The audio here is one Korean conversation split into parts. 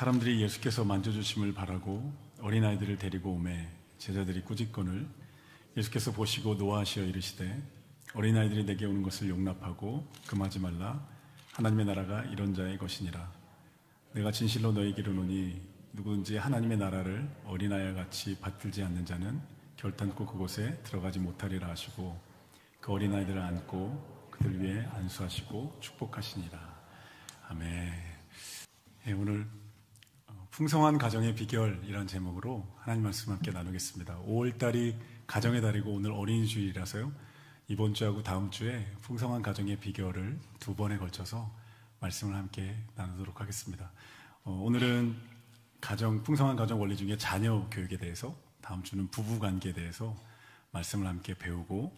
사람들이 예수께서 만져주심을 바라고 어린아이들을 데리고 오매 제자들이 꾸짖거늘 예수께서 보시고 노하시어 이르시되 어린아이들이 내게 오는 것을 용납하고 금하지 말라. 하나님의 나라가 이런 자의 것이니라. 내가 진실로 너희에게 이르노니 누구든지 하나님의 나라를 어린아이와 같이 받들지 않는 자는 결단코 그곳에 들어가지 못하리라 하시고 그 어린아이들을 안고 그들 위에 안수하시고 축복하시니라. 아멘. 예, 오늘 풍성한 가정의 비결이라는 제목으로 하나님 말씀 함께 나누겠습니다. 5월달이 가정의 달이고 오늘 어린이주일이라서요, 이번 주하고 다음 주에 풍성한 가정의 비결을 두 번에 걸쳐서 말씀을 함께 나누도록 하겠습니다. 오늘은 풍성한 가정 원리 중에 자녀 교육에 대해서, 다음 주는 부부 관계에 대해서 말씀을 함께 배우고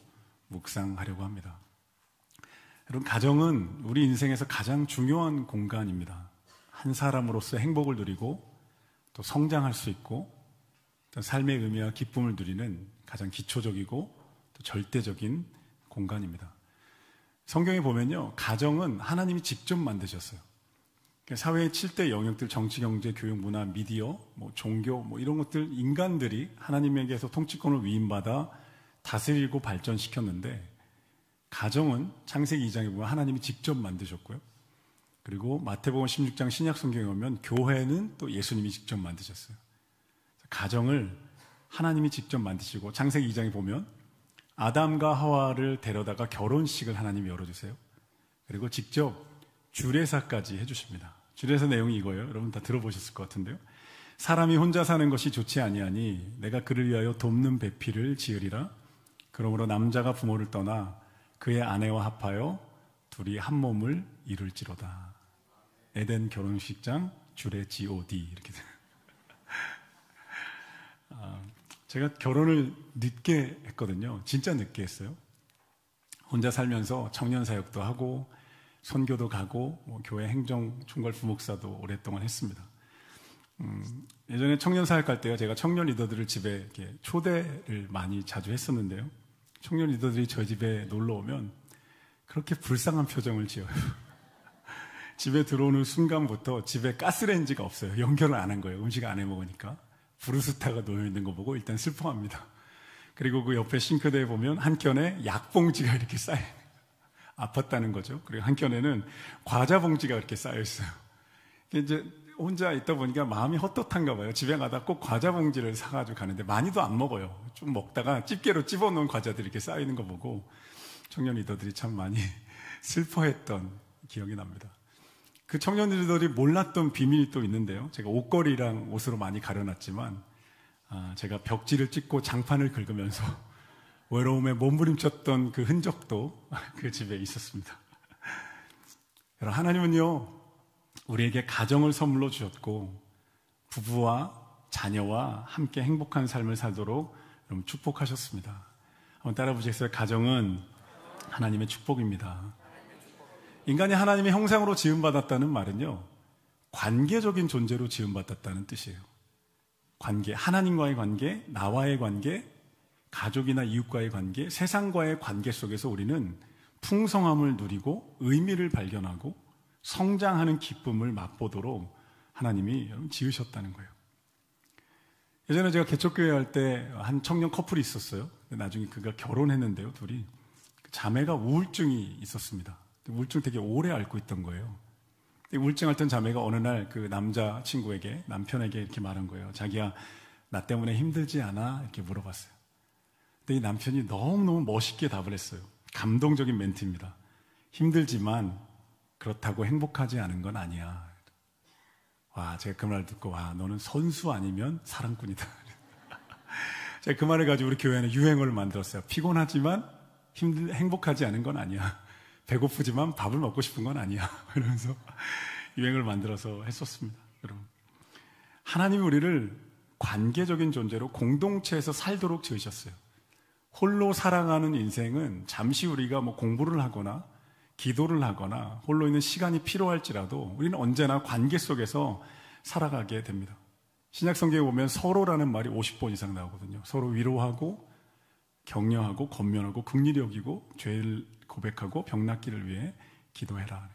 묵상하려고 합니다. 여러분, 가정은 우리 인생에서 가장 중요한 공간입니다. 한 사람으로서 행복을 누리고 또 성장할 수 있고 또 삶의 의미와 기쁨을 누리는 가장 기초적이고 또 절대적인 공간입니다. 성경에 보면요, 가정은 하나님이 직접 만드셨어요. 사회의 7대 영역들, 정치, 경제, 교육, 문화, 미디어, 종교, 이런 것들, 인간들이 하나님에게서 통치권을 위임받아 다스리고 발전시켰는데, 가정은 창세기 2장에 보면 하나님이 직접 만드셨고요. 그리고 마태복음 16장 신약 성경에 보면 교회는 또 예수님이 직접 만드셨어요. 가정을 하나님이 직접 만드시고, 창세기 2장에 보면 아담과 하와를 데려다가 결혼식을 하나님이 열어주세요. 그리고 직접 주례사까지 해주십니다. 주례사 내용이 이거예요. 여러분 다 들어보셨을 것 같은데요. 사람이 혼자 사는 것이 좋지 아니하니 내가 그를 위하여 돕는 배필을 지으리라. 그러므로 남자가 부모를 떠나 그의 아내와 합하여 둘이 한 몸을 이룰지로다. 에덴 결혼식장 주례 GOD 이렇게. 제가 결혼을 늦게 했거든요. 진짜 늦게 했어요. 혼자 살면서 청년 사역도 하고 선교도 가고 교회 행정 총괄 부목사도 오랫동안 했습니다. 예전에 청년 사역 갈 때요, 제가 청년 리더들을 집에 이렇게 초대를 많이 자주 했었는데요. 청년 리더들이 저희 집에 놀러 오면 그렇게 불쌍한 표정을 지어요. 집에 들어오는 순간부터 집에 가스레인지가 없어요. 연결을 안 한 거예요. 음식 안 해 먹으니까. 브루스타가 놓여 있는 거 보고 일단 슬퍼합니다. 그리고 그 옆에 싱크대에 보면 한켠에 약봉지가 이렇게 쌓여요. 아팠다는 거죠. 그리고 한켠에는 과자 봉지가 이렇게 쌓여 있어요. 이제 혼자 있다 보니까 마음이 헛헛한가 봐요. 집에 가다 꼭 과자 봉지를 사가지고 가는데 많이도 안 먹어요. 좀 먹다가 집게로 집어놓은 과자들이 이렇게 쌓이는 거 보고 청년 리더들이 참 많이 슬퍼했던 기억이 납니다. 그 청년 리더들이 몰랐던 비밀이 또 있는데요. 제가 옷걸이랑 옷으로 많이 가려놨지만 제가 벽지를 찍고 장판을 긁으면서 외로움에 몸부림쳤던 그 흔적도 그 집에 있었습니다. 여러분, 하나님은요, 우리에게 가정을 선물로 주셨고 부부와 자녀와 함께 행복한 삶을 살도록 여러분 축복하셨습니다. 한번 따라 보시겠어요? 가정은 하나님의 축복입니다. 인간이 하나님의 형상으로 지음받았다는 말은요, 관계적인 존재로 지음받았다는 뜻이에요. 관계, 하나님과의 관계, 나와의 관계, 가족이나 이웃과의 관계, 세상과의 관계 속에서 우리는 풍성함을 누리고 의미를 발견하고 성장하는 기쁨을 맛보도록 하나님이 지으셨다는 거예요. 예전에 제가 개척교회 할 때 한 청년 커플이 있었어요. 나중에 그가 결혼했는데요, 둘이. 자매가 우울증이 있었습니다. 우울증 되게 오래 앓고 있던 거예요. 우울증 앓던 자매가 어느 날 그 남자 친구에게, 남편에게 이렇게 말한 거예요. 자기야, 나 때문에 힘들지 않아? 이렇게 물어봤어요. 근데 이 남편이 너무너무 멋있게 답을 했어요. 감동적인 멘트입니다. 힘들지만 그렇다고 행복하지 않은 건 아니야. 와, 제가 그 말 듣고, 와, 너는 선수 아니면 사랑꾼이다. 제가 그 말을 가지고 우리 교회는 유행어를 만들었어요. 피곤하지만 행복하지 않은 건 아니야. 배고프지만 밥을 먹고 싶은 건 아니야. 이러면서 유행을 만들어서 했었습니다. 여러분, 하나님이 우리를 관계적인 존재로 공동체에서 살도록 지으셨어요. 홀로 살아가는 인생은 잠시 우리가 공부를 하거나 기도를 하거나 홀로 있는 시간이 필요할지라도 우리는 언제나 관계 속에서 살아가게 됩니다. 신약 성경에 보면 서로라는 말이 50번 이상 나오거든요. 서로 위로하고 격려하고 권면하고 긍휼히 여기고 죄를 고백하고 병 낫기를 위해 기도해라.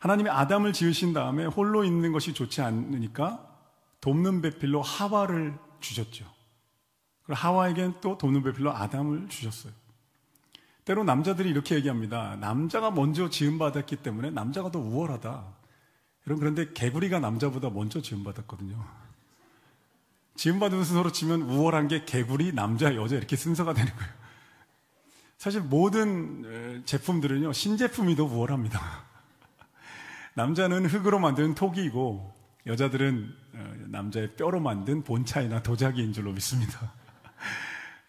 하나님이 아담을 지으신 다음에 홀로 있는 것이 좋지 않으니까 돕는 배필로 하와를 주셨죠. 그리고 하와에겐 또 돕는 배필로 아담을 주셨어요. 때로 남자들이 이렇게 얘기합니다. 남자가 먼저 지음받았기 때문에 남자가 더 우월하다. 그런데 개구리가 남자보다 먼저 지음받았거든요. 지음받은 순서로 치면 우월한 게 개구리, 남자, 여자 이렇게 순서가 되는 거예요. 사실 모든 제품들은요, 신제품이 더 우월합니다. 남자는 흙으로 만든 토기이고 여자들은 남자의 뼈로 만든 본차이나 도자기인 줄로 믿습니다.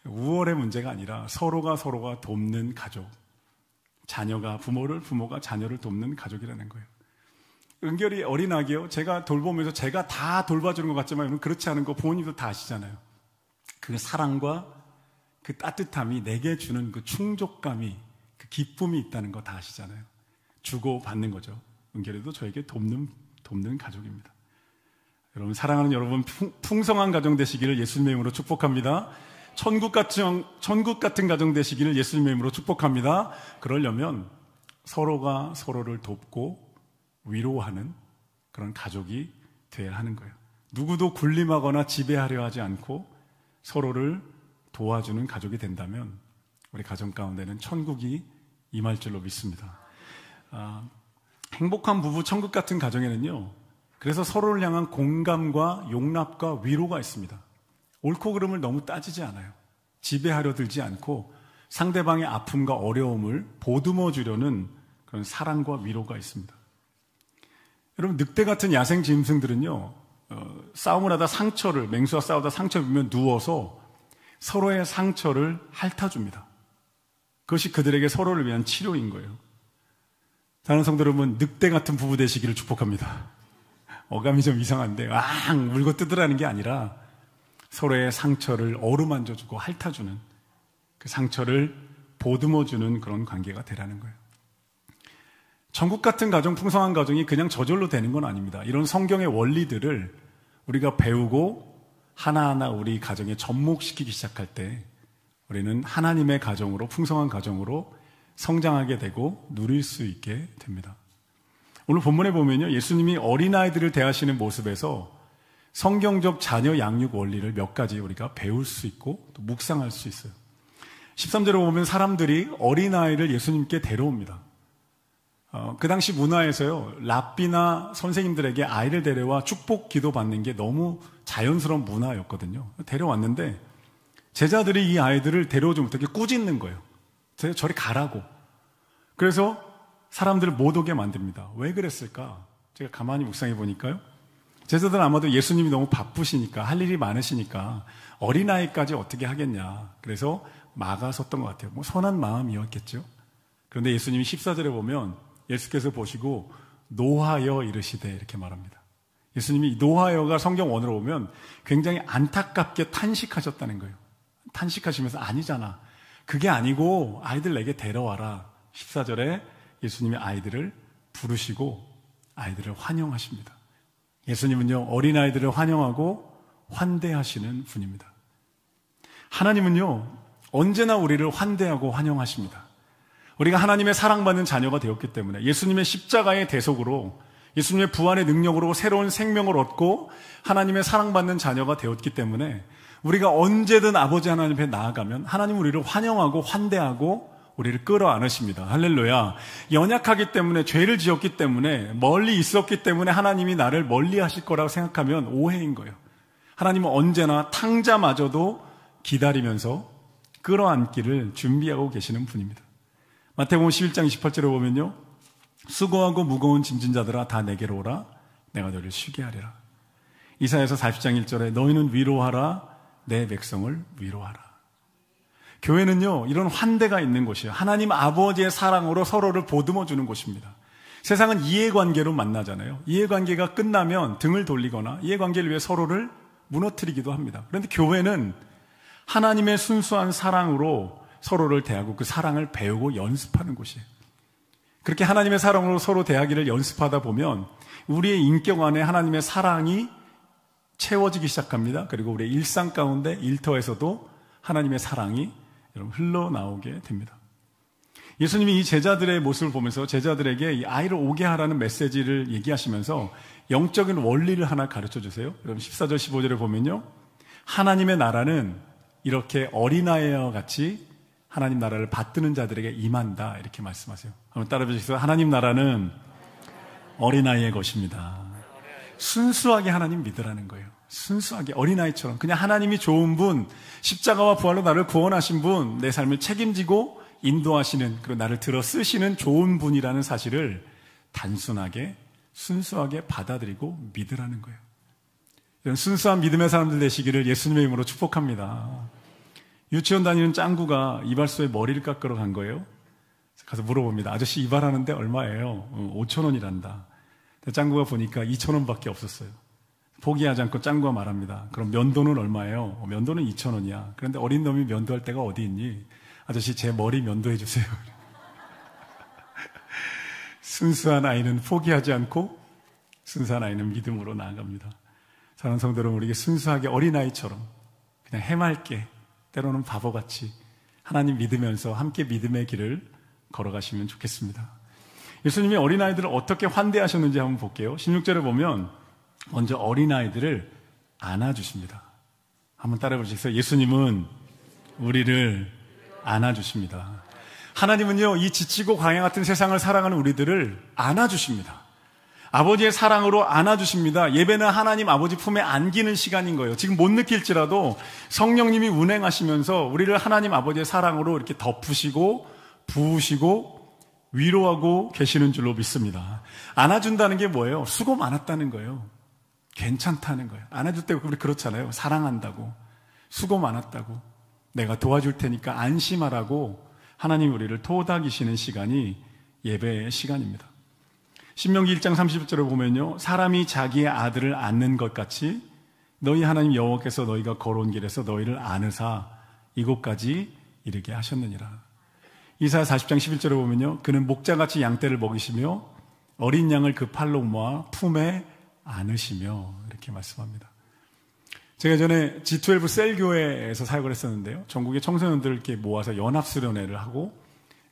우월의 문제가 아니라 서로가 돕는 가족, 자녀가 부모를, 부모가 자녀를 돕는 가족이라는 거예요. 은결이 어린아기요, 제가 돌보면서 제가 다 돌봐주는 것 같지만 그렇지 않은 거 부모님도 다 아시잖아요. 그 사랑과 그 따뜻함이 내게 주는 그 충족감이, 그 기쁨이 있다는 거 다 아시잖아요. 주고 받는 거죠. 은결이도 저에게 돕는 가족입니다. 여러분, 사랑하는 여러분, 풍성한 가정 되시기를 예수님의 이름으로 축복합니다. 천국 같은 가정 되시기를 예수님의 이름으로 축복합니다. 그러려면 서로가 서로를 돕고 위로하는 그런 가족이 되어야 하는 거예요. 누구도 군림하거나 지배하려 하지 않고 서로를 도와주는 가족이 된다면 우리 가정 가운데는 천국이 임할 줄로 믿습니다. 행복한 부부, 천국 같은 가정에는요, 그래서 서로를 향한 공감과 용납과 위로가 있습니다. 옳고 그름을 너무 따지지 않아요. 지배하려 들지 않고 상대방의 아픔과 어려움을 보듬어 주려는 그런 사랑과 위로가 있습니다. 여러분, 늑대 같은 야생 짐승들은요, 싸움을 하다 맹수와 싸우다 상처 입으면 누워서 서로의 상처를 핥아줍니다. 그것이 그들에게 서로를 위한 치료인 거예요. 다른 성도 여러분, 늑대 같은 부부 되시기를 축복합니다. 어감이 좀 이상한데, 물고 뜯으라는 게 아니라 서로의 상처를 어루만져주고 핥아주는, 그 상처를 보듬어주는 그런 관계가 되라는 거예요. 천국 같은 가정, 풍성한 가정이 그냥 저절로 되는 건 아닙니다. 이런 성경의 원리들을 우리가 배우고 하나하나 우리 가정에 접목시키기 시작할 때 우리는 하나님의 가정으로, 풍성한 가정으로 성장하게 되고 누릴 수 있게 됩니다. 오늘 본문에 보면요, 예수님이 어린아이들을 대하시는 모습에서 성경적 자녀 양육 원리를 몇 가지 우리가 배울 수 있고 또 묵상할 수 있어요. 13절에 보면 사람들이 어린아이를 예수님께 데려옵니다. 그 당시 문화에서요, 랍비나 선생님들에게 아이를 데려와 축복 기도 받는 게 너무 자연스러운 문화였거든요. 데려왔는데 제자들이 이 아이들을 데려오지 못하게 꾸짖는 거예요. 저리 가라고. 그래서 사람들을 못 오게 만듭니다. 왜 그랬을까? 제가 가만히 묵상해 보니까요, 제자들은 아마도 예수님이 너무 바쁘시니까, 할 일이 많으시니까 어린아이까지 어떻게 하겠냐, 그래서 막아섰던 것 같아요. 선한 마음이었겠죠. 그런데 예수님이 14절에 보면 예수께서 보시고 노하여 이르시되 이렇게 말합니다. 예수님이 노하여가 성경 원어로 보면 굉장히 안타깝게 탄식하셨다는 거예요. 탄식하시면서 아니잖아, 그게 아니고 아이들 내게 데려와라. 14절에 예수님이 아이들을 부르시고 아이들을 환영하십니다. 예수님은요, 어린아이들을 환영하고 환대하시는 분입니다. 하나님은요, 언제나 우리를 환대하고 환영하십니다. 우리가 하나님의 사랑받는 자녀가 되었기 때문에, 예수님의 십자가의 대속으로, 예수님의 부활의 능력으로 새로운 생명을 얻고 하나님의 사랑받는 자녀가 되었기 때문에 우리가 언제든 아버지 하나님 앞에 나아가면 하나님은 우리를 환영하고 환대하고 우리를 끌어안으십니다. 할렐루야. 연약하기 때문에, 죄를 지었기 때문에, 멀리 있었기 때문에 하나님이 나를 멀리 하실 거라고 생각하면 오해인 거예요. 하나님은 언제나 탕자마저도 기다리면서 끌어안기를 준비하고 계시는 분입니다. 마태복음 11장 28절에 보면요, 수고하고 무거운 짐진 자들아 다 내게로 오라, 내가 너를 쉬게 하리라. 이사야서 40장 1절에 너희는 위로하라, 내 백성을 위로하라. 교회는요, 이런 환대가 있는 곳이에요. 하나님 아버지의 사랑으로 서로를 보듬어 주는 곳입니다. 세상은 이해관계로 만나잖아요. 이해관계가 끝나면 등을 돌리거나 이해관계를 위해 서로를 무너뜨리기도 합니다. 그런데 교회는 하나님의 순수한 사랑으로 서로를 대하고 그 사랑을 배우고 연습하는 곳이에요. 그렇게 하나님의 사랑으로 서로 대하기를 연습하다 보면 우리의 인격 안에 하나님의 사랑이 채워지기 시작합니다. 그리고 우리의 일상 가운데, 일터에서도 하나님의 사랑이 흘러나오게 됩니다. 예수님이 이 제자들의 모습을 보면서 제자들에게 이 아이를 오게 하라는 메시지를 얘기하시면서 영적인 원리를 하나 가르쳐 주세요. 여러분 14절 15절에 보면요, 하나님의 나라는 이렇게 어린아이와 같이 하나님 나라를 받드는 자들에게 임한다, 이렇게 말씀하세요. 한번 따라 해주세요. 하나님 나라는 어린아이의 것입니다. 순수하게 하나님 믿으라는 거예요. 순수하게 어린아이처럼 그냥 하나님이 좋은 분, 십자가와 부활로 나를 구원하신 분, 내 삶을 책임지고 인도하시는, 그리고 나를 들어 쓰시는 좋은 분이라는 사실을 단순하게 순수하게 받아들이고 믿으라는 거예요. 이런 순수한 믿음의 사람들 되시기를 예수님의 이름으로 축복합니다. 유치원 다니는 짱구가 이발소에 머리를 깎으러 간 거예요. 가서 물어봅니다. 아저씨 이발하는데 얼마예요? 5,000원이란다. 짱구가 보니까 2,000원밖에 없었어요. 포기하지 않고 짱구가 말합니다. 그럼 면도는 얼마예요? 면도는 2,000원이야. 그런데 어린 놈이 면도할 데가 어디 있니? 아저씨 제 머리 면도해 주세요. 순수한 아이는 포기하지 않고 순수한 아이는 믿음으로 나아갑니다. 사랑하는 성도 여러분, 우리에게 순수하게 어린아이처럼 그냥 해맑게, 때로는 바보같이 하나님 믿으면서 함께 믿음의 길을 걸어가시면 좋겠습니다. 예수님이 어린아이들을 어떻게 환대하셨는지 한번 볼게요. 16절에 보면 먼저 어린아이들을 안아주십니다. 한번 따라해 보시겠어요? 예수님은 우리를 안아주십니다. 하나님은요, 이 지치고 광야 같은 세상을 살아가는 우리들을 안아주십니다. 아버지의 사랑으로 안아주십니다. 예배는 하나님 아버지 품에 안기는 시간인 거예요. 지금 못 느낄지라도 성령님이 운행하시면서 우리를 하나님 아버지의 사랑으로 이렇게 덮으시고 부으시고 위로하고 계시는 줄로 믿습니다. 안아준다는 게 뭐예요? 수고 많았다는 거예요. 괜찮다는 거예요. 안아줄 때 우리 그렇잖아요. 사랑한다고, 수고 많았다고, 내가 도와줄 테니까 안심하라고 하나님 우리를 토닥이시는 시간이 예배의 시간입니다. 신명기 1장 30절에 보면요, 사람이 자기의 아들을 안는 것 같이 너희 하나님 여호와께서 너희가 걸어온 길에서 너희를 안으사 이곳까지 이르게 하셨느니라. 이사야 40장 11절에 보면요, 그는 목자같이 양떼를 먹이시며 어린 양을 그 팔로 모아 품에 안으시며, 이렇게 말씀합니다. 제가 전에 G12 셀교회에서 사역을 했었는데요, 전국의 청소년들을 이렇게 모아서 연합수련회를 하고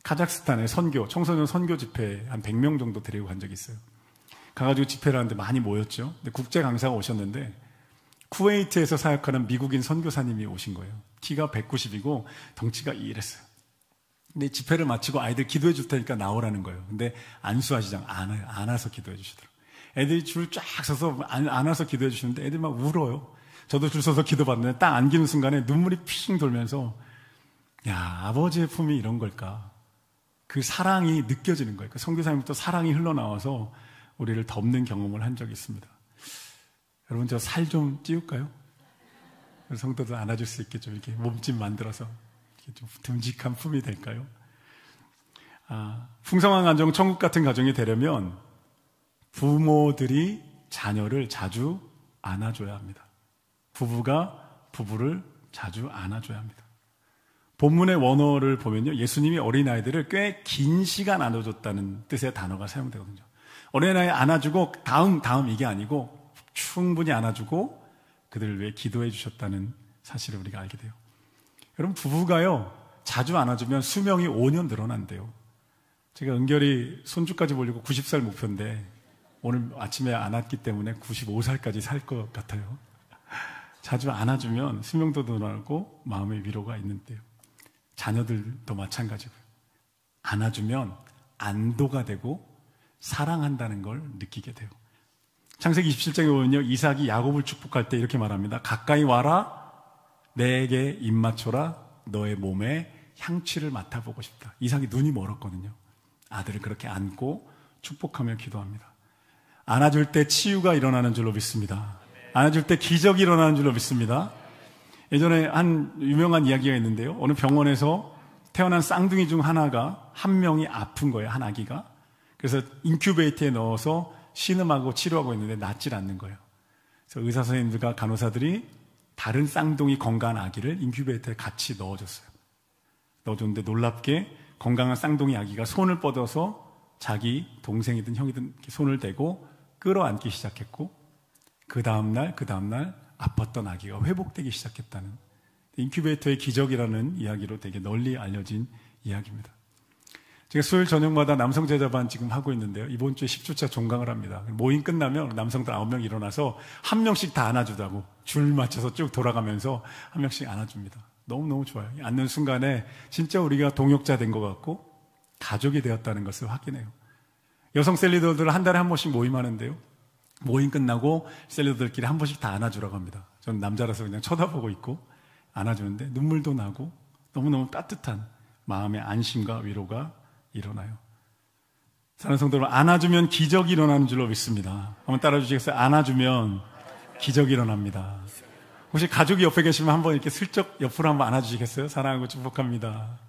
카자흐스탄에 청소년 선교 집회 한 100명 정도 데리고 간 적이 있어요. 가가지고 집회를 하는데 많이 모였죠. 근데 국제 강사가 오셨는데 쿠웨이트에서 사역하는 미국인 선교사님이 오신 거예요. 키가 190이고 덩치가 이랬어요. 근데 집회를 마치고 아이들 기도해 줄 테니까 나오라는 거예요. 근데 안수하시장 안아서 기도해 주시더라고요. 애들이 줄 쫙 서서 안아서 기도해 주시는데 애들이 막 울어요. 저도 줄 서서 기도 받는데 딱 안기는 순간에 눈물이 핑 돌면서, 야, 아버지의 품이 이런 걸까? 그 사랑이 느껴지는 거예요. 그 선교사님부터 사랑이 흘러나와서 우리를 덮는 경험을 한 적이 있습니다. 여러분, 저 살 좀 찌울까요? 성도들 안아줄 수 있게 좀 이렇게 몸집 만들어서 이렇게 좀 듬직한 품이 될까요? 풍성한 가정, 천국 같은 가정이 되려면 부모들이 자녀를 자주 안아줘야 합니다. 부부가 부부를 자주 안아줘야 합니다. 본문의 원어를 보면요, 예수님이 어린아이들을 꽤 긴 시간 안아줬다는 뜻의 단어가 사용되거든요. 어린아이 안아주고 다음 이게 아니고 충분히 안아주고 그들을 위해 기도해 주셨다는 사실을 우리가 알게 돼요. 여러분, 부부가요, 자주 안아주면 수명이 5년 늘어난대요. 제가 은결이 손주까지 보려고 90살 목표인데 오늘 아침에 안았기 때문에 95살까지 살 것 같아요. 자주 안아주면 수명도 늘어나고 마음의 위로가 있는데요. 자녀들도 마찬가지고요. 안아주면 안도가 되고 사랑한다는 걸 느끼게 돼요. 창세기 27장에 보면요, 이삭이 야곱을 축복할 때 이렇게 말합니다. 가까이 와라, 내게 입 맞춰라, 너의 몸에 향취를 맡아보고 싶다. 이삭이 눈이 멀었거든요. 아들을 그렇게 안고 축복하며 기도합니다. 안아줄 때 치유가 일어나는 줄로 믿습니다. 안아줄 때 기적이 일어나는 줄로 믿습니다. 예전에 한 유명한 이야기가 있는데요, 어느 병원에서 태어난 쌍둥이 중 하나가 한 명이 아픈 거예요, 한 아기가. 그래서 인큐베이터에 넣어서 신음하고 치료하고 있는데 낫질 않는 거예요. 그래서 의사 선생님들과 간호사들이 다른 쌍둥이 건강한 아기를 인큐베이터에 같이 넣어줬어요. 넣어줬는데 놀랍게 건강한 쌍둥이 아기가 손을 뻗어서 자기 동생이든 형이든 손을 대고 끌어안기 시작했고, 그 다음날 아팠던 아기가 회복되기 시작했다는, 인큐베이터의 기적이라는 이야기로 되게 널리 알려진 이야기입니다. 제가 수요일 저녁마다 남성 제자반 지금 하고 있는데요. 이번 주에 10주차 종강을 합니다. 모임 끝나면 남성들 9명 일어나서 한 명씩 다 안아주다고 줄 맞춰서 쭉 돌아가면서 한 명씩 안아줍니다. 너무너무 좋아요. 앉는 순간에 진짜 우리가 동역자 된 것 같고 가족이 되었다는 것을 확인해요. 여성 셀리더들 한 달에 한 번씩 모임하는데요. 모임 끝나고 셀리더들끼리 한 번씩 다 안아주라고 합니다. 저는 남자라서 그냥 쳐다보고 있고 안아주는데 눈물도 나고 너무너무 따뜻한 마음의 안심과 위로가 일어나요. 사랑하는 성도 여러분, 안아주면 기적이 일어나는 줄로 믿습니다. 한번 따라주시겠어요? 안아주면 기적이 일어납니다. 혹시 가족이 옆에 계시면 한번 이렇게 슬쩍 옆으로 한번 안아주시겠어요? 사랑하고 축복합니다.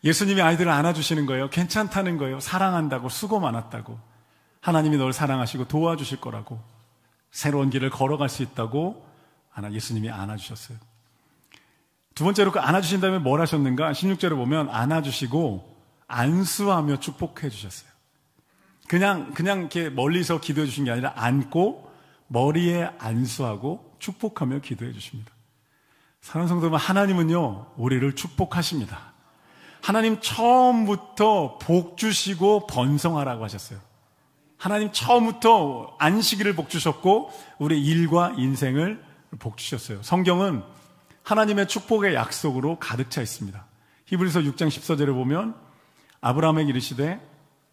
예수님이 아이들을 안아주시는 거예요. 괜찮다는 거예요. 사랑한다고, 수고 많았다고, 하나님이 너를 사랑하시고 도와주실 거라고, 새로운 길을 걸어갈 수 있다고 예수님이 안아주셨어요. 두 번째로 그 안아주신 다음에 뭘 하셨는가? 16절에 보면 안아주시고 안수하며 축복해 주셨어요. 그냥 이렇게 멀리서 기도해 주신 게 아니라 안고 머리에 안수하고 축복하며 기도해 주십니다. 사랑하는 성도 여러분, 하나님은요, 우리를 축복하십니다. 하나님 처음부터 복 주시고 번성하라고 하셨어요. 하나님 처음부터 안식일을 복 주셨고 우리 일과 인생을 복 주셨어요. 성경은 하나님의 축복의 약속으로 가득 차 있습니다. 히브리서 6장 14절에 보면 아브라함에게 이르시되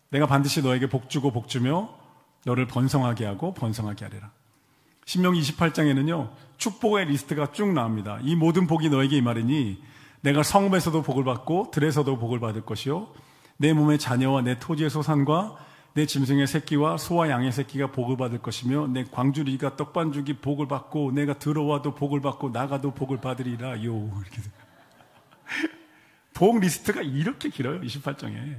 내가 반드시 너에게 복 주고 복 주며 너를 번성하게 하고 번성하게 하리라. 신명기 28장에는요 축복의 리스트가 쭉 나옵니다. 이 모든 복이 너에게 임하리니 내가 성읍에서도 복을 받고 들에서도 복을 받을 것이요 내 몸의 자녀와 내 토지의 소산과 내 짐승의 새끼와 소와 양의 새끼가 복을 받을 것이며 내 광주리가 떡반죽이 복을 받고 내가 들어와도 복을 받고 나가도 복을 받으리라. 이렇게 복 리스트가 이렇게 길어요. 28장에.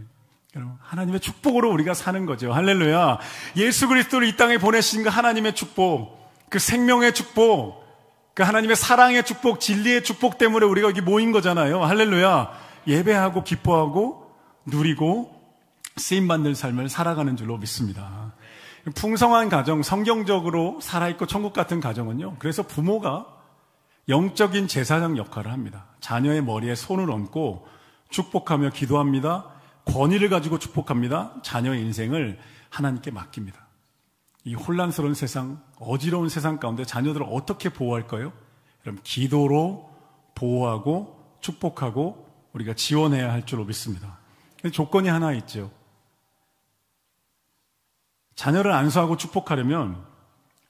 여러분, 하나님의 축복으로 우리가 사는 거죠. 할렐루야. 예수 그리스도를 이 땅에 보내신 그 하나님의 축복, 그 생명의 축복, 그 하나님의 사랑의 축복, 진리의 축복 때문에 우리가 여기 모인 거잖아요. 할렐루야. 예배하고 기뻐하고 누리고 쓰임받는 삶을 살아가는 줄로 믿습니다. 풍성한 가정, 성경적으로 살아있고 천국 같은 가정은요, 그래서 부모가 영적인 제사장 역할을 합니다. 자녀의 머리에 손을 얹고 축복하며 기도합니다. 권위를 가지고 축복합니다. 자녀의 인생을 하나님께 맡깁니다. 이 혼란스러운 세상, 어지러운 세상 가운데 자녀들을 어떻게 보호할까요? 여러분, 기도로 보호하고 축복하고 우리가 지원해야 할 줄로 믿습니다. 조건이 하나 있죠. 자녀를 안수하고 축복하려면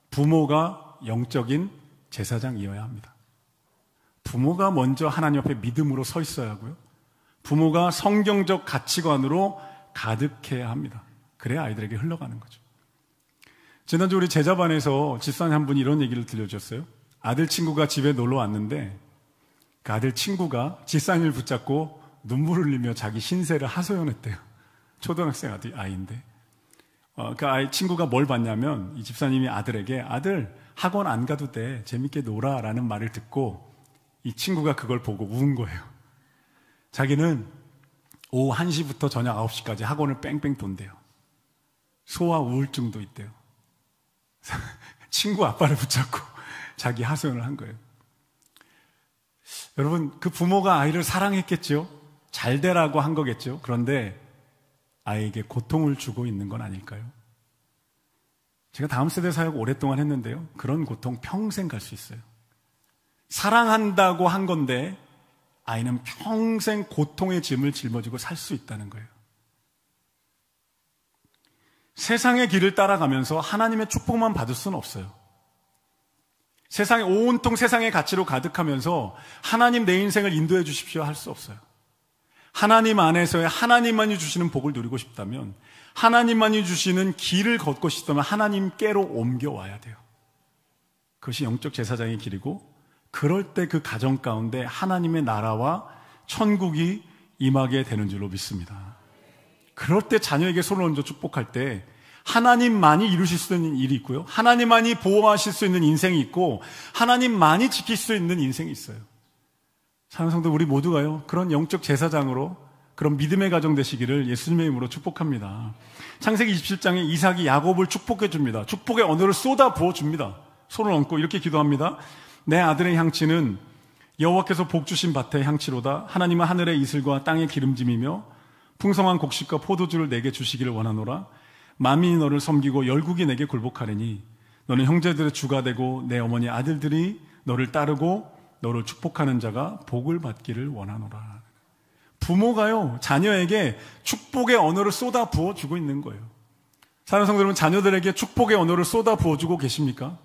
부모가 영적인 제사장이어야 합니다. 부모가 먼저 하나님 앞에 믿음으로 서 있어야 하고요. 부모가 성경적 가치관으로 가득해야 합니다. 그래야 아이들에게 흘러가는 거죠. 지난주 우리 제자반에서 집사님 한 분이 이런 얘기를 들려주셨어요. 아들 친구가 집에 놀러 왔는데 그 아들 친구가 집사님을 붙잡고 눈물을 흘리며 자기 신세를 하소연했대요. 초등학생 아이인데. 그 아이 친구가 뭘 봤냐면 이 집사님이 아들에게 아들 학원 안 가도 돼. 재밌게 놀아 라는 말을 듣고 이 친구가 그걸 보고 운 거예요. 자기는 오후 1시부터 저녁 9시까지 학원을 뺑뺑 돈대요. 소아 우울증도 있대요. 친구 아빠를 붙잡고 자기 하소연을 한 거예요. 여러분, 그 부모가 아이를 사랑했겠죠? 잘 되라고 한 거겠죠? 그런데 아이에게 고통을 주고 있는 건 아닐까요? 제가 다음 세대 사역 오랫동안 했는데요. 그런 고통 평생 갈 수 있어요. 사랑한다고 한 건데 아이는 평생 고통의 짐을 짊어지고 살 수 있다는 거예요. 세상의 길을 따라가면서 하나님의 축복만 받을 수는 없어요. 세상에 온통 세상의 가치로 가득하면서 하나님 내 인생을 인도해 주십시오 할 수 없어요. 하나님 안에서의 하나님만이 주시는 복을 누리고 싶다면, 하나님만이 주시는 길을 걷고 싶다면 하나님께로 옮겨와야 돼요. 그것이 영적 제사장의 길이고, 그럴 때 그 가정 가운데 하나님의 나라와 천국이 임하게 되는 줄로 믿습니다. 그럴 때 자녀에게 손을 얹어 축복할 때 하나님만이 이루실 수 있는 일이 있고요, 하나님만이 보호하실 수 있는 인생이 있고, 하나님만이 지킬 수 있는 인생이 있어요. 사랑하는 성도, 우리 모두가요 그런 영적 제사장으로, 그런 믿음의 가정 되시기를 예수님의 이름으로 축복합니다. 창세기 27장에 이삭이 야곱을 축복해 줍니다. 축복의 언어를 쏟아 부어 줍니다. 손을 얹고 이렇게 기도합니다. 내 아들의 향치는 여호와께서 복 주신 밭의 향치로다. 하나님은 하늘의 이슬과 땅의 기름짐이며 풍성한 곡식과 포도주를 내게 주시기를 원하노라. 만민이 너를 섬기고 열국이 내게 굴복하리니 너는 형제들의 주가 되고 내 어머니 아들들이 너를 따르고 너를 축복하는 자가 복을 받기를 원하노라. 부모가요, 자녀에게 축복의 언어를 쏟아 부어주고 있는 거예요. 사랑하는 성도 여러분, 자녀들에게 축복의 언어를 쏟아 부어주고 계십니까?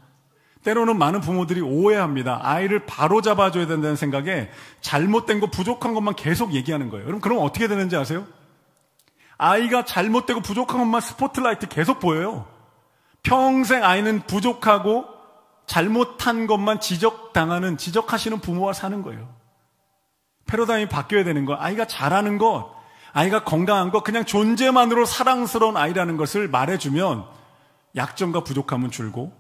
때로는 많은 부모들이 오해합니다. 아이를 바로 잡아줘야 된다는 생각에 잘못된 거, 부족한 것만 계속 얘기하는 거예요. 여러분, 그럼 어떻게 되는지 아세요? 아이가 잘못되고 부족한 것만 스포트라이트 계속 보여요. 평생 아이는 부족하고 잘못한 것만 지적하시는 부모와 사는 거예요. 패러다임이 바뀌어야 되는 거. 아이가 잘하는 것, 아이가 건강한 것, 그냥 존재만으로 사랑스러운 아이라는 것을 말해주면 약점과 부족함은 줄고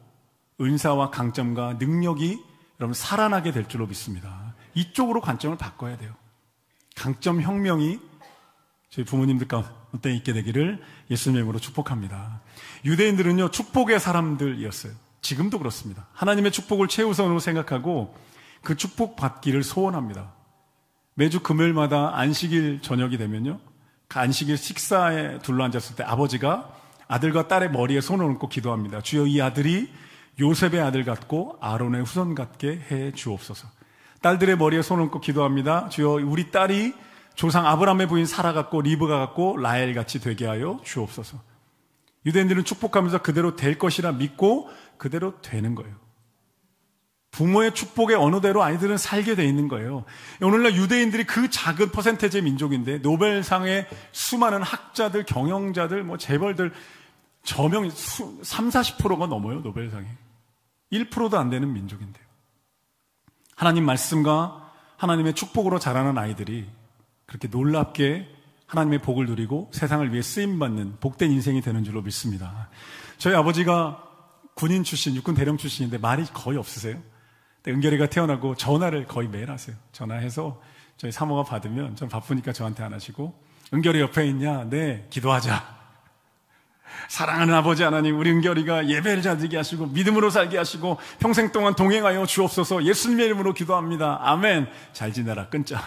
은사와 강점과 능력이 여러분 살아나게 될 줄로 믿습니다. 이쪽으로 관점을 바꿔야 돼요. 강점 혁명이 저희 부모님들 가운데 있게 되기를 예수님의 이름으로 축복합니다. 유대인들은요, 축복의 사람들이었어요. 지금도 그렇습니다. 하나님의 축복을 최우선으로 생각하고 그 축복 받기를 소원합니다. 매주 금요일마다 안식일 저녁이 되면요, 그 안식일 식사에 둘러앉았을 때 아버지가 아들과 딸의 머리에 손을 얹고 기도합니다. 주여, 이 아들이 요셉의 아들 같고 아론의 후손 같게 해 주옵소서. 딸들의 머리에 손을 얹고 기도합니다. 주여, 우리 딸이 조상 아브라함의 부인 사라 같고 리브가 같고 라헬 같이 되게 하여 주옵소서. 유대인들은 축복하면서 그대로 될 것이라 믿고 그대로 되는 거예요. 부모의 축복의 언어대로 아이들은 살게 돼 있는 거예요. 오늘날 유대인들이 그 작은 퍼센테이지의 민족인데 노벨상의 수많은 학자들, 경영자들, 재벌들 저명 30-40%가 넘어요. 노벨상에 1%도 안 되는 민족인데요. 하나님 말씀과 하나님의 축복으로 자라는 아이들이 그렇게 놀랍게 하나님의 복을 누리고 세상을 위해 쓰임받는 복된 인생이 되는 줄로 믿습니다. 저희 아버지가 군인 출신, 육군 대령 출신인데 말이 거의 없으세요. 은결이가 태어나고 전화를 거의 매일 하세요. 전화해서 저희 사모가 받으면 좀 바쁘니까 저한테 안 하시고, 은결이 옆에 있냐? 네, 기도하자. 사랑하는 아버지 하나님, 우리 은결이가 예배를 잘 드리게 하시고 믿음으로 살게 하시고 평생 동안 동행하여 주옵소서. 예수님의 이름으로 기도합니다. 아멘. 잘 지내라. 끊자.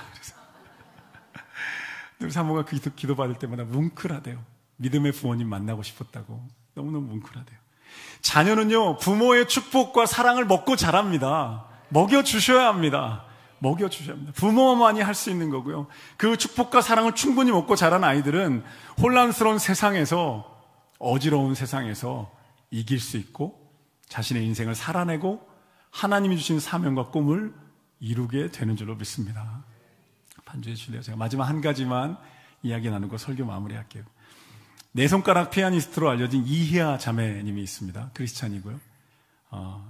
늘 사모가 기도 받을 때마다 뭉클하대요. 믿음의 부모님 만나고 싶었다고. 너무너무 뭉클하대요. 자녀는요, 부모의 축복과 사랑을 먹고 자랍니다. 먹여주셔야 합니다. 먹여주셔야 합니다. 부모만이 할 수 있는 거고요. 그 축복과 사랑을 충분히 먹고 자란 아이들은 혼란스러운 세상에서, 어지러운 세상에서 이길 수 있고 자신의 인생을 살아내고 하나님이 주신 사명과 꿈을 이루게 되는 줄로 믿습니다. 반주해 주실래요? 제가 마지막 한 가지만 이야기 나누고 설교 마무리할게요. 네 손가락 피아니스트로 알려진 이희아 자매님이 있습니다. 크리스찬이고요.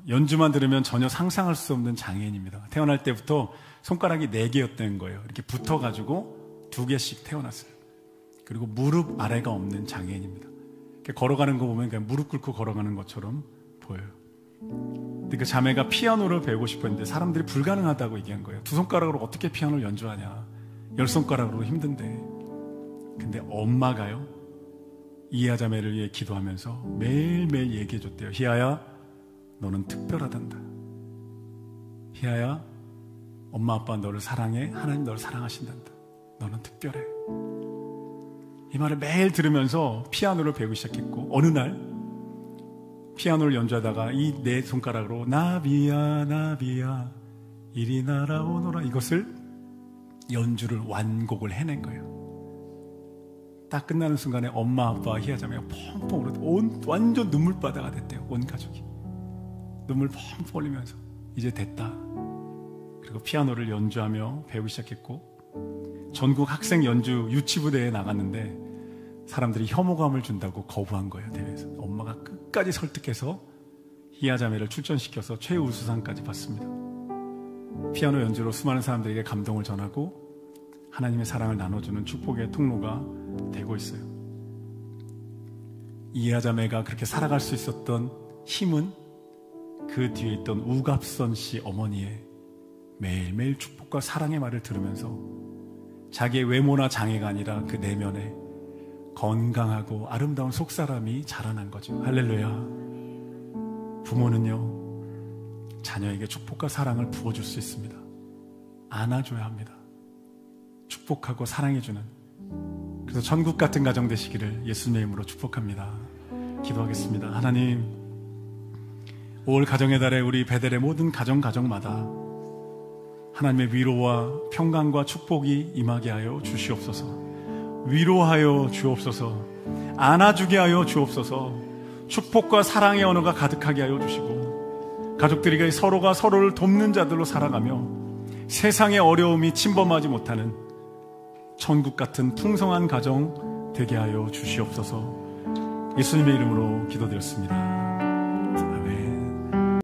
연주만 들으면 전혀 상상할 수 없는 장애인입니다. 태어날 때부터 손가락이 4개였던 거예요. 이렇게 붙어가지고 2개씩 태어났어요. 그리고 무릎 아래가 없는 장애인입니다. 걸어가는 거 보면 그냥 무릎 꿇고 걸어가는 것처럼 보여요. 근데 그 자매가 피아노를 배우고 싶었는데 사람들이 불가능하다고 얘기한 거예요. 2손가락으로 어떻게 피아노를 연주하냐. 10손가락으로 힘든데. 근데 엄마가요, 이희아 자매를 위해 기도하면서 매일매일 얘기해 줬대요. 희아야, 너는 특별하단다. 희아야, 엄마 아빠 너를 사랑해. 하나님 너를 사랑하신단다. 너는 특별해. 이 말을 매일 들으면서 피아노를 배우기 시작했고, 어느 날 피아노를 연주하다가 이 4손가락으로 나비야 나비야 이리 날아오너라, 이것을 연주를 완곡을 해낸 거예요. 딱 끝나는 순간에 엄마 아빠와 희아 자매가 펑펑 울어 완전 눈물바다가 됐대요. 온 가족이 눈물 펑펑 흘리면서 이제 됐다. 그리고 피아노를 연주하며 배우기 시작했고, 전국 학생 연주 유치부대에 나갔는데 사람들이 혐오감을 준다고 거부한 거예요. 대회에서 엄마가 끝까지 설득해서 희아 자매를 출전시켜서 최우수상까지 받습니다. 피아노 연주로 수많은 사람들에게 감동을 전하고 하나님의 사랑을 나눠주는 축복의 통로가 되고 있어요. 이희아 자매가 그렇게 살아갈 수 있었던 힘은 그 뒤에 있던 우갑선 씨 어머니의 매일매일 축복과 사랑의 말을 들으면서 자기의 외모나 장애가 아니라 그 내면에 건강하고 아름다운 속사람이 자라난 거죠. 할렐루야. 부모는요, 자녀에게 축복과 사랑을 부어줄 수 있습니다. 안아줘야 합니다. 축복하고 사랑해주는, 그래서 천국 같은 가정 되시기를 예수님의 이름으로 축복합니다. 기도하겠습니다. 하나님, 5월 가정의 달에 우리 베델의 모든 가정마다 하나님의 위로와 평강과 축복이 임하게 하여 주시옵소서. 위로하여 주옵소서. 안아주게 하여 주옵소서. 축복과 사랑의 언어가 가득하게 하여 주시고, 가족들이 서로가 서로를 돕는 자들로 살아가며 세상의 어려움이 침범하지 못하는 천국 같은 풍성한 가정 되게 하여 주시옵소서. 예수님의 이름으로 기도드렸습니다.